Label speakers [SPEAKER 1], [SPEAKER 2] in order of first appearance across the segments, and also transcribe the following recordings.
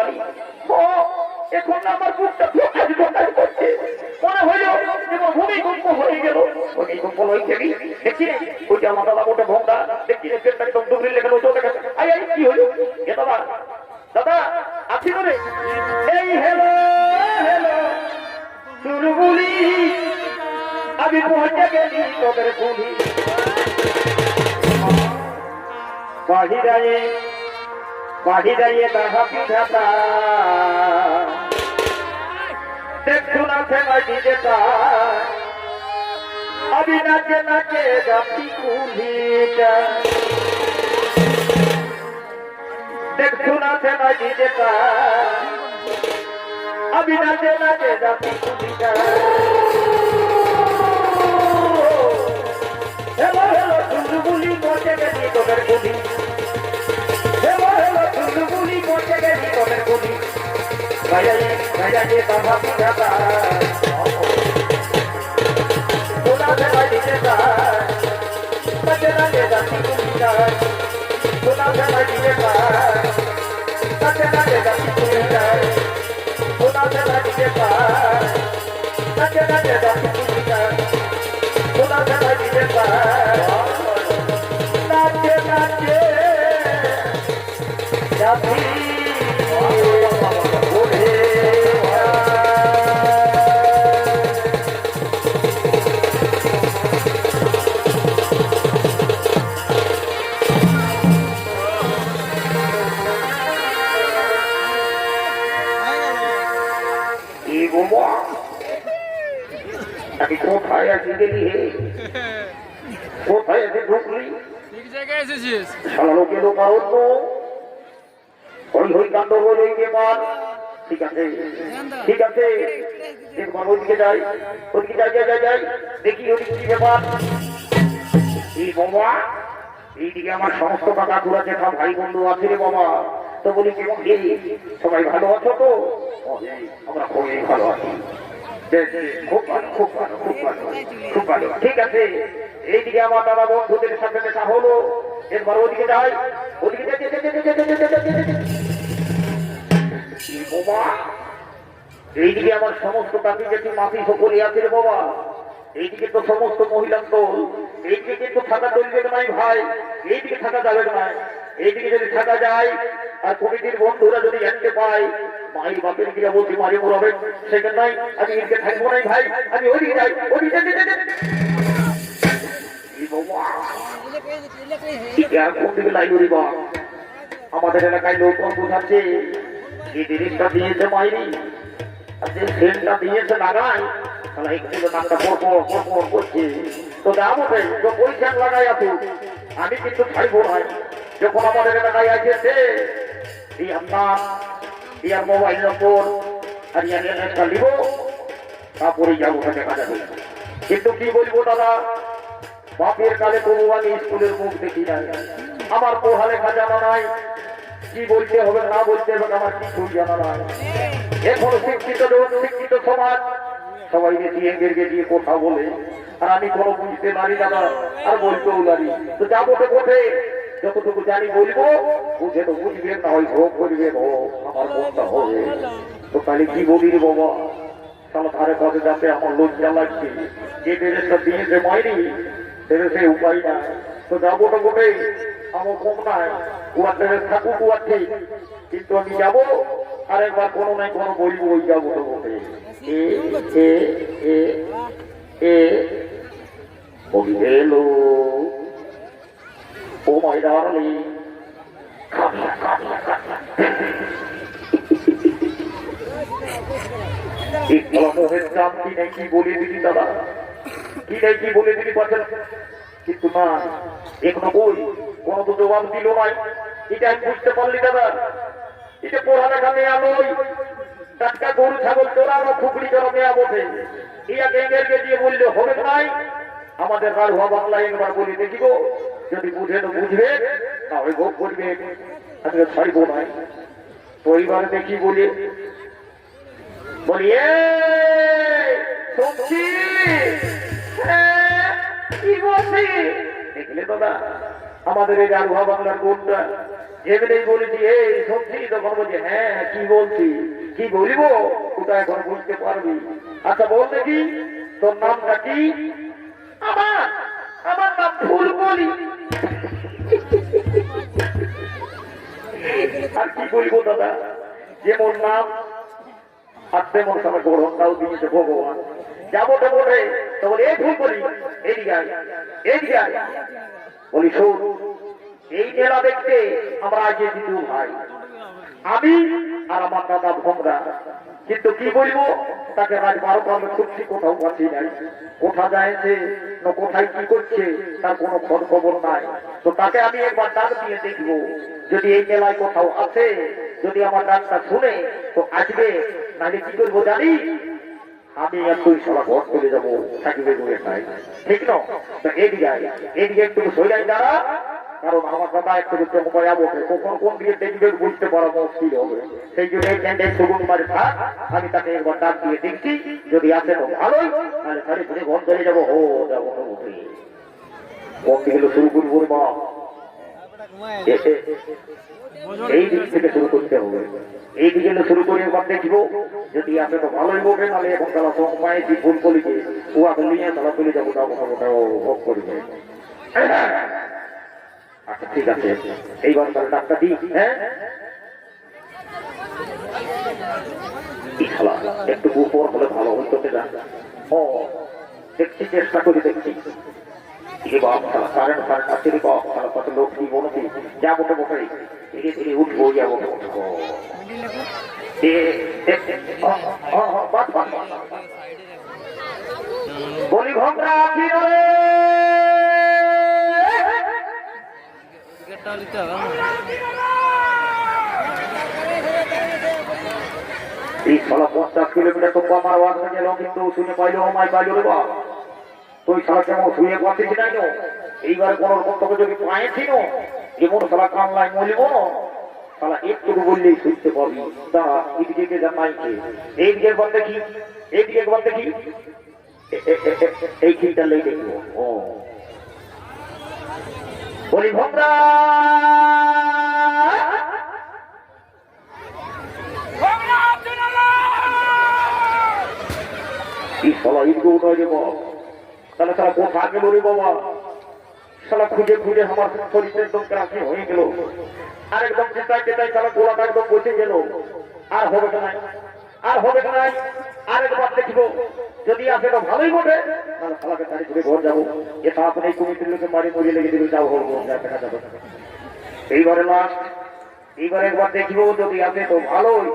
[SPEAKER 1] বাড়ি এখন আমার বুকটা করছে মনে হইল যেমন ভূমিকম্প হয়ে গেল ভূমিকম্প হয়ে গেলি দেখছি ওইটা আমার দাদা ওটা ভোংটা দেখছি একদম ডুবলি লেখা আই আই কি হইল এ দাদা দাদা আছি করে এই হ্যালো হ্যালো চুরগুলি আমি পৌঁছে গেলি তোদের গুলি বাহিরায়ে তাহা পিঠাতা দেখছো না ফেমাই যেটা আমি নাচে নাচে যাচ্ছি কুলিটা দেখছো না ফেমাই যেটা আমি নাচে নাচে যাচ্ছি কুলিটা হেলো হেলো চুলগুলি পচে গেছি তোদের গুলি হেলো হেলো চুলগুলি পচে গেছি তোদের গুলি ভাইয়াকে বাবা পিঠাতা তোরা ফেলাই দিতে চায় নাচে নাচে যাচ্ছি কুলিটা তোরা ফেলাই দিতে চায় নাচে নাচে যাচ্ছি কুলিটা তোরা ফেলাই দিতে চায় নাচে নাচে যাচ্ছি কুলিটা তোরা ফেলাই দিতে চায় নাচে নাচে যাচ্ছি আমি কোথায় আছি গেলি হে কোথায় এসে ঢুকলি
[SPEAKER 2] ঠিক জায়গায় এসেছিস
[SPEAKER 1] সারা লোকে লোক আহত হই হই কাণ্ড হই হই ব্যাপার ঠিক আছে ঠিক আছে একবার ওইদিকে যাই ওইদিকে যাই যাই যাই যাই দেখি ওইদিকে কি ব্যাপার এই বাবা এইদিকে আমার সমস্ত কাকা কুড়া জেঠা ভাই বন্ধু আছে রে বাবা তো বলি কেমন হে সবাই ভালো আছো তো আমরা খুবই ভালো আছি খুব ভালো খুব ভালো খুব ভালো খুব ভালো ঠিক আছে এইদিকে আমার দাদা বন্ধুদের সাথে দেখা হলো এরপর ওদিকে যাই ওদিকে বাবা এইদিকে আমার সমস্ত কাকি যেটি মাফি সকলে আছে রে বাবা এইদিকে তো সমস্ত মহিলার দল এইদিকে কিন্তু থাকা চলবে নাই ভাই এইদিকে থাকা যাবে না এইদিকে যদি থাকা যায় আর কমিটির বন্ধুরা যদি জানতে পায় মায়ের বাপের গিরা বলছি মারি মরাবে সেখানে নাই আমি এদিকে থাকবো নাই ভাই আমি ওইদিকে যাই ওইদিকে আমাদের এলাকায় লোক বোঝাচ্ছে এই জিনিসটা দিয়েছে মাইরি আর যে সেলটা দিয়েছে লাগাই তাহলে এইগুলো নামটা পরপর করছে তো যাবো তো পরিষ্কার লাগাই আছে আমি কিন্তু ছাড়বো না যখন আমাদের এলাকায় আসছে ইয়ার নাম ইয়ার মোবাইল নম্বর আর ইয়ার একটা নিব তারপরে যাবো দেখা যাবে কিন্তু কি বলবো দাদা বাপের কালে তবু আমি স্কুলের মুখ দেখি নাই আমার পড়ালেখা জানা নাই কি বলতে হবে না বলতে হবে আমার কিছু জানা নাই এখন শিক্ষিত শিক্ষিত সমাজ সবাই বেশি এঙ্গেরকে দিয়ে কথা বলে আর আমি কোনো বুঝতে পারি দাদা আর বলতেও পারি তো যাবো তো কোঠে যতটুকু জানি বলবো বুঝে তো বুঝবেন না হয় ভোগ করবেন ও আমার মনটা হবে তো তাহলে কি বলি রে বাবা তাহলে ধারে পথে যাতে আমার লজ্জা লাগছে যে ড্রেসটা দিয়েছে মাইনি ড্রেসে উপায় না তো যাবো তো কোঠে আমার কম নাই কুয়ার ড্রেস থাকুক কুয়ার ঠিক কিন্তু আমি যাবো আর একবার কোনো নাই কোনো বলবো ওই যাবো তো কোঠে এলো ও মাই ডার্লিং কি বলে দিলি দাদা কি নাই কি বলে দিলি পাচ্ছেন কিন্তু না এখনো বই কোনো তো জবাব দিল নাই এটা আমি বুঝতে পারলি দাদা এটা পড়ালেখা মেয়া নই টাটকা গরু ছাগল চোরানো খুকড়ি চড়া মেয়া বসে ইয়া গেঙ্গেরকে দিয়ে বললে হবে নাই আমাদের রাঢ়ুয়া বাংলা একবার বলি দেখিব যদি বুঝে তো বুঝবে তাহলে ভোগ করবে আমি ছাড়বো নাই তো এইবারে দেখি বলি বলি শুনছি কি বলছি দেখলে দাদা আমাদের এই আলুহা বাংলার কোনটা এমনি বলেছি এই সত্যি, তখন বলছি হ্যাঁ কি বলছি, কি বলিব ওটা এখন বুঝতে পারবি। আচ্ছা বল দেখি তোর নামটা কি? আমার আমার নাম ফুলকলি। আর কি বলবো দাদা, যেমন নাম আর তেমন সময় গ্রহণটাও দিয়েছে ভগবান। যাবো তো বটে, তখন এই ফুলকলি এদিকে আয়, এদিকে আয়। বলি শোন, এই মেলা দেখতে আমরা আগে দিদু ভাই, আমি আর আমার দাদা ভোমরা, কিন্তু কি বলবো তাকে রাত 12টা আমি খুঁজছি, কোথাও পাচ্ছি নাই। কোথা যাইছে না কোথায় কি করছে তার কোনো খোঁজ খবর নাই। তো তাকে আমি একবার ডাক দিয়ে দেখবো, যদি এই মেলায় কোথাও আছে, যদি আমার ডাকটা শুনে তো আসবে, নাহলে কি করবো জানি, আমি আর তুই সবার ঘর চলে যাবো থাকিবে দূরে নাই, ঠিক না? তো এদিকে এদিকে একটু সইলাই দাঁড়া, কারণ আমার দাদা একটু চমকায়া বসে, কখন কোন দিকে দেখবে বুঝতে পারা মুশকিল হবে। সেই জন্য এই ক্যান্ডেল সগুন মারে থাক, আমি তাকে একবার ডাক দিয়ে দেখছি, যদি আসে তো ভালোই, তাহলে সারি সারি ঘর চলে যাবো। হো যাবো উঠে কোন দিকে শুরু করবো বা এই দিক থেকে শুরু করতে হবে। এই দিকে শুরু করে একবার দেখবো, যদি আসে তো ভালোই বলবে, নাহলে এখন তারা পায়েছি ফুল কলিকে ওয়া নিয়ে তারা চলে যাবো, যাবো ভোগ করবে। আচ্ছা ঠিক আছে, এইবার তাহলে ডাক্তার দিই। হ্যাঁ একটু উপর হলে ভালো হইতো সেটা। ও দেখছি, চেষ্টা করি দেখছি। কারেন্ট ফারেন্ট আছে রে বাপ, তারা কত লোক কি বলছি, যাবো তো বটে, ধীরে ধীরে উঠবো, যাবো তো উঠবো। বলি ভোমরা কি রে? এই 50 কিলোমিটার তো কম আওয়াজ হয়ে গেল, কিন্তু শুনে পাইলো আমায় পাইলো রে বাপ। তুই সারা কেমন শুয়ে পাচ্ছিস নাই তো, এইবার কোন রকম তোকে যদি পায়েছিল এমন সারা কামলায় মলিব না, সারা একটু বললেই শুনতে পাবি। দাঁড়া এদিকে জানাইছে, এইদিকে একবার দেখি, এইদিকে একবার দেখি, এই চিন্তা লেগে দেখবো। ও বলি ভোমরা তাহলে তারা কোথা গেল রে বাবা? সালা খুঁজে খুঁজে আমার শরীর একদম ক্রাসি হয়ে গেল, আর একদম চেতাই চেতাই তারা গোলাটা একদম বসে গেল। আর হবে না, আর হবে না, আর একবার দেখবো, যদি আসে তো ভালোই বটে, তাহলে সালাকে তাড়ি করে ঘর যাবো। এটা আপনি এই কমিটির লোকে বাড়ি মরিয়ে লেগে দিলে যাও হবো, দেখা যাবে। এইবারে লাস্ট, এইবার একবার দেখবো, যদি আসে তো ভালোই,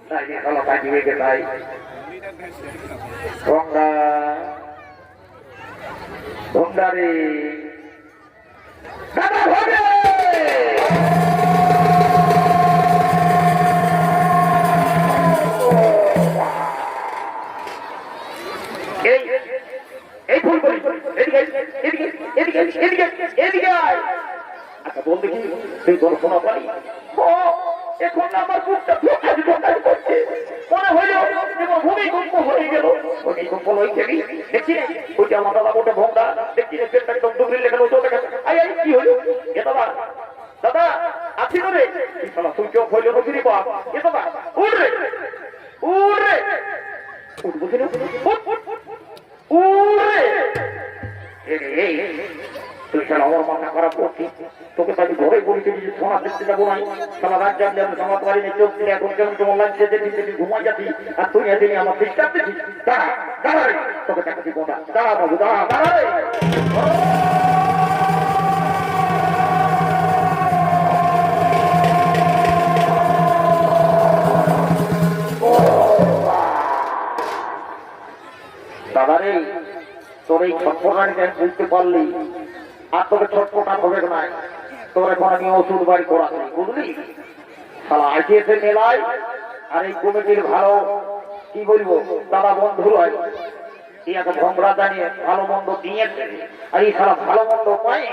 [SPEAKER 1] তাই সালা তাকি বেঁকে তাই গঙ্গা গঙ্গারে দাদা ভোগে। এই ফুল করি এদিকে এদিকে এদিকে এদিকে এদিকে আয়। আচ্ছা বল দেখি তুই তোর শোনা পারি? এখন আমার বুকটা করছে, মনে হইল যেমন ভূমিকম্প হয়ে গেল। ভূমিকম্প হয়েছে দেখছি, ওই যে আমার দাদা মোটে ভোমরা দেখছি, পেটটা একদম ডুবরি লেখানো চলে গেছে। আই আই কি হইল? এ দাদা দাদা আছি রে, সুইচ অফ হইল নদীর বাপ। এ দাদা উঠ রে, উঠ রে, উঠবো কিনা, উঠ রে। তুই সারা আমার মাথা খারাপ করছিস, তোকে তাকে ঘরে বলছি যে সোনা দেখতে যাবো নাই, সারা রাত জানলে আমি সমাজ পারি না, চোখ দিয়ে এখন কেমন কেমন লাগছে, যেদিন ঘুমাই যাচ্ছি, আর তুই এদিন আমার ডিস্টার্ব দিচ্ছিস। দাঁড়া দাঁড়া রে, তোকে চাকরি কোনটা, দাঁড়া বাবু দাঁড়া, দাঁড়া রে। দাদা রে, তোর এই ছটফটানি বুঝতে পারলি, আর তোকে ছটফটা হবে না, তোর এখন আমি ওষুধ বাড়ি করাচ্ছি, বুঝলি? সালা আসিয়েছে মেলায়, আর এই কমিটির ভালো কি বলবো দাদা বন্ধু হয়, ইয়াকে ভোমরা জানিয়ে ভালো মন্দ দিয়েছে, আর এই সারা ভালো মন্দ পায়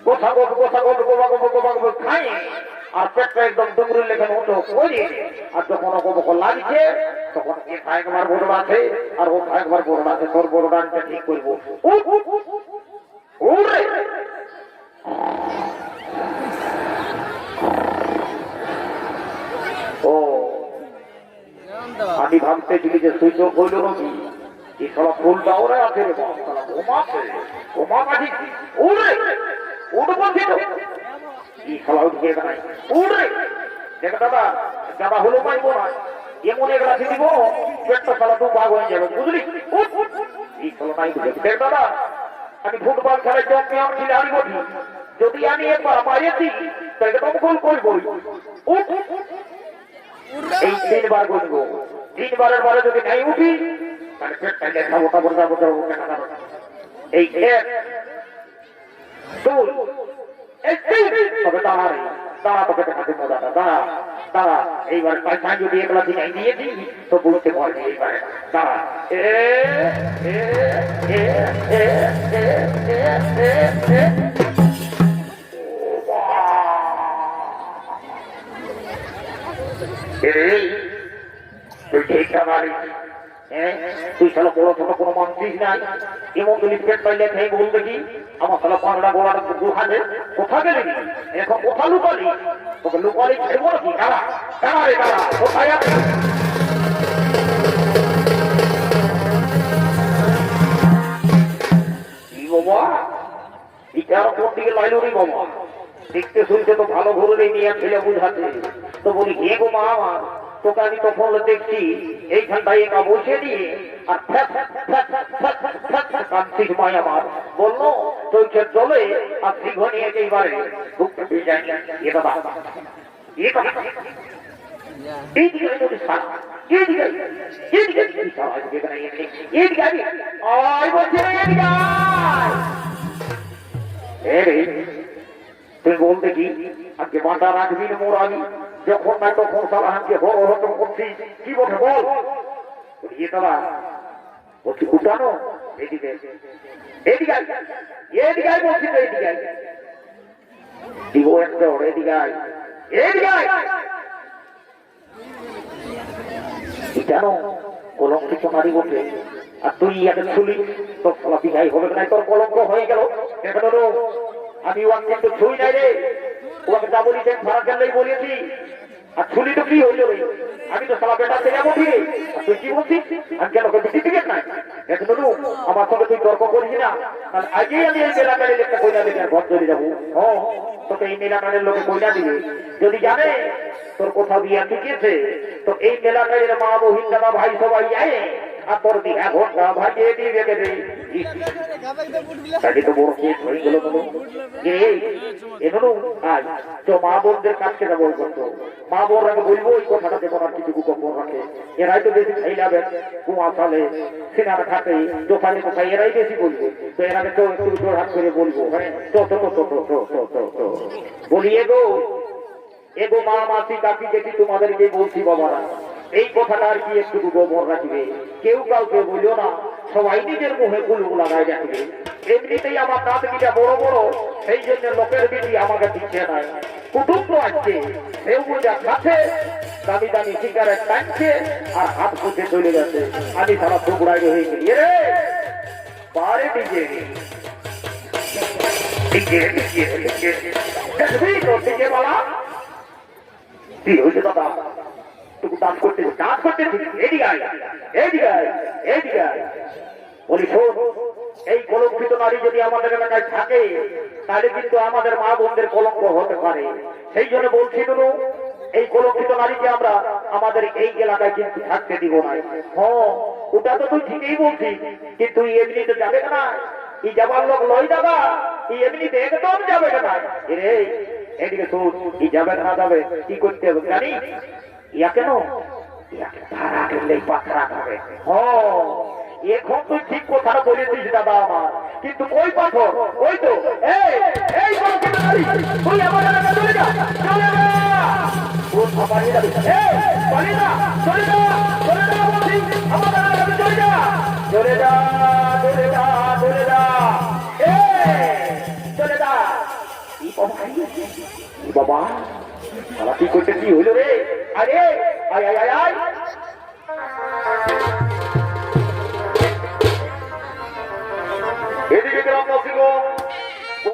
[SPEAKER 1] গোছা গোট গোছা গোট গোবা গোবো গোবা গোবো খায়, আর পেটটা একদম ডুমরুর লেখা মতো করি, আর যখন গোবো লাগছে তখন একবার বড় আছে আর ও একবার বড় আছে, তোর বড় ডানটা ঠিক করবো। আমি ভাবতেছিলি যে সুযোগ হইল নাকি এই শালা ফুলটা ওরা আছে রে ঘুমাচ্ছে ঘুমামাছি উড়ে উড়ে বলছি তো এই শালা উঠবে নাই উড়ে দেখ দাদা দাদা হলো পাইবো না এমন এগুলা দিব পেটটা শালা তো ভাগ হয়ে যাবে বুঝলি এই শালা নাই বুঝে দেখ দাদা আমি ফুটবল খেলায় চ্যাম্পিয়ন খিলাড়ি বলি যদি আমি একবার মারিয়েছি তাহলে তো গোল করবই এই 3 বার করবো 3 বারের পরে যদি নাই উঠি তাহলে পেটটা লেখা মোটা বড়া বড়া এই এক দুই এই তিন তবে দাঁড়া তোকে দেখাতে মজা দাঁড়া দাঁড়া এইবার পয়সা যদি একলা দিন দিয়ে দিই তো বুঝতে পারবি এইবারে দাঁড়া তুই ঠিকটা মারিস তুই শালা বড় ছোট কোনো মানছিস নাই এমন তুই পেট পাইলে খেয়ে বল দেখি আমার শালা পাঁচটা গোড়ার গুহাতে কোথা গেলি এখন কোথা লুকালি তোকে লুকালি খাইব নাকি দাঁড়া দাঁড়া রে দাঁড়া কোথায় আছে বাবা এটার কোন দিকে লাইল রে বাবা দেখতে শুনতে তো ভালো ঘুরে নিয়ে ছেলে বুঝাচ্ছে তো বলি হে গো মা আমার তোকে আমি তখন দেখছি এইখানটায় একা বসে দিয়ে আর কান্তিক মায় আমার বললো চৈছের জলে আর সিংহ নিয়ে এইবারে তুই বলতে কি আজকে মাথা রাখবি না মোর আমি যখন না তখন সালাহানকে বড় হতম করছি কি বটে বল দাদা বলছি উঠানো এদিকে এদিকে এদিকে বলছি তো এদিকে দিব একটা ওর এদিকে এদিকে জানো কলঙ্কিত নারী বটে আর তুই ইয়াকে ছুলি তোর ফলা বিহাই হবে না তোর কলঙ্ক হয়ে গেল এখানে আমি ওয়ান কিন্তু ছুই নাই রে ওকে যা বলি ভাড়া গেলেই বলেছি আর ছুলি তো কি হইল রে আমি তো সালা বেটা থেকে বলি তুই কি বলছিস আমি কেন বেশি দিকে নাই এখন আমার সঙ্গে তুই তর্ক করিস না আগেই আমি এই মেলাকারের একটা কইনা দিবি আর ঘর চলে যাবো হ্যাঁ তোকে এই মেলাকারের লোকে কইনা দিবে যদি জানে তোর কোথাও বিয়া ঠিকেছে তো এই মেলাকারের মা বহিন দাদা ভাই সবাই যায় আর তোর বিহা ঘরটা ভাজিয়ে দিয়ে রেখে দেয় তো বড় কেস হয়ে গেল আজ তো মা বোনদের কাছকে যাবো করতো মা বোনরাকে বলবো ওই কথাটা যেমন আর কিছু গোপন রাখে এরাই তো বেশি খাই যাবে কুমা চালে সিনেমা খাতে দোকানে কোথায় এরাই বেশি বলবো তো এরাকে তো একটু জোর হাত করে বলবো হ্যাঁ বলি এগো মা মাসি কাকি দেখি তোমাদেরকে বলছি বাবারা এই কথাটা আর কি একটু গোবর রাখবে কেউ কাউকে বলিও না সবাই নিজের মুখে গুলু লাগাই রাখবে এমনিতেই আমার দাঁত কিটা বড় বড় সেই জন্য লোকের বিধি আমাকে দিচ্ছে নাই কুটুম্ব আসছে সেও যা খাচ্ছে দামি দামি সিগারেট টানছে আর হাত পুঁতে চলে গেছে আমি সারা টুকরাই হয়ে গেলি রে পারে দিকে দিকে বলা কি হয়েছে দাদা ডান্স করতে বলি শোন এই কলঙ্কিত নারী যদি আমাদের এলাকায় থাকে তাহলে কিন্তু আমাদের মা বোনদের কলঙ্ক হতে পারে সেই জন্য বলছি তো এই কলঙ্কিত নারীকে আমরা আমাদের এই এলাকায় কিন্তু থাকতে দিব না হ্যাঁ ওটা তো তুই ঠিকই বলছিস কিন্তু এমনিতে যাবে না এই যাবার লোক লই দাদা এই এমনিতে একদম যাবে না রে এদিকে শোন এই যাবে না যাবে কি করতে হবে জানি ইয়া কেন ইয়াকে ভাড়া করলেই পাথরা খাবে এখন তুই ঠিক কথাটা বলেছিস দাদা আমার কিন্তু ওই পাথর ওই তো এই তুই আমার এলাকা চলে যা চলে যা পালিয়ে যাবি পালিয়ে যা চলে যা চলে যা বলছি আমার এলাকাতে চলে যা চলে যা চলে যা চলে যা চলে যা বাবা বাবা কি করতে কি হইল রে আরে আয় আয় আয় আয় এদিকে গ্রামবাসীগণ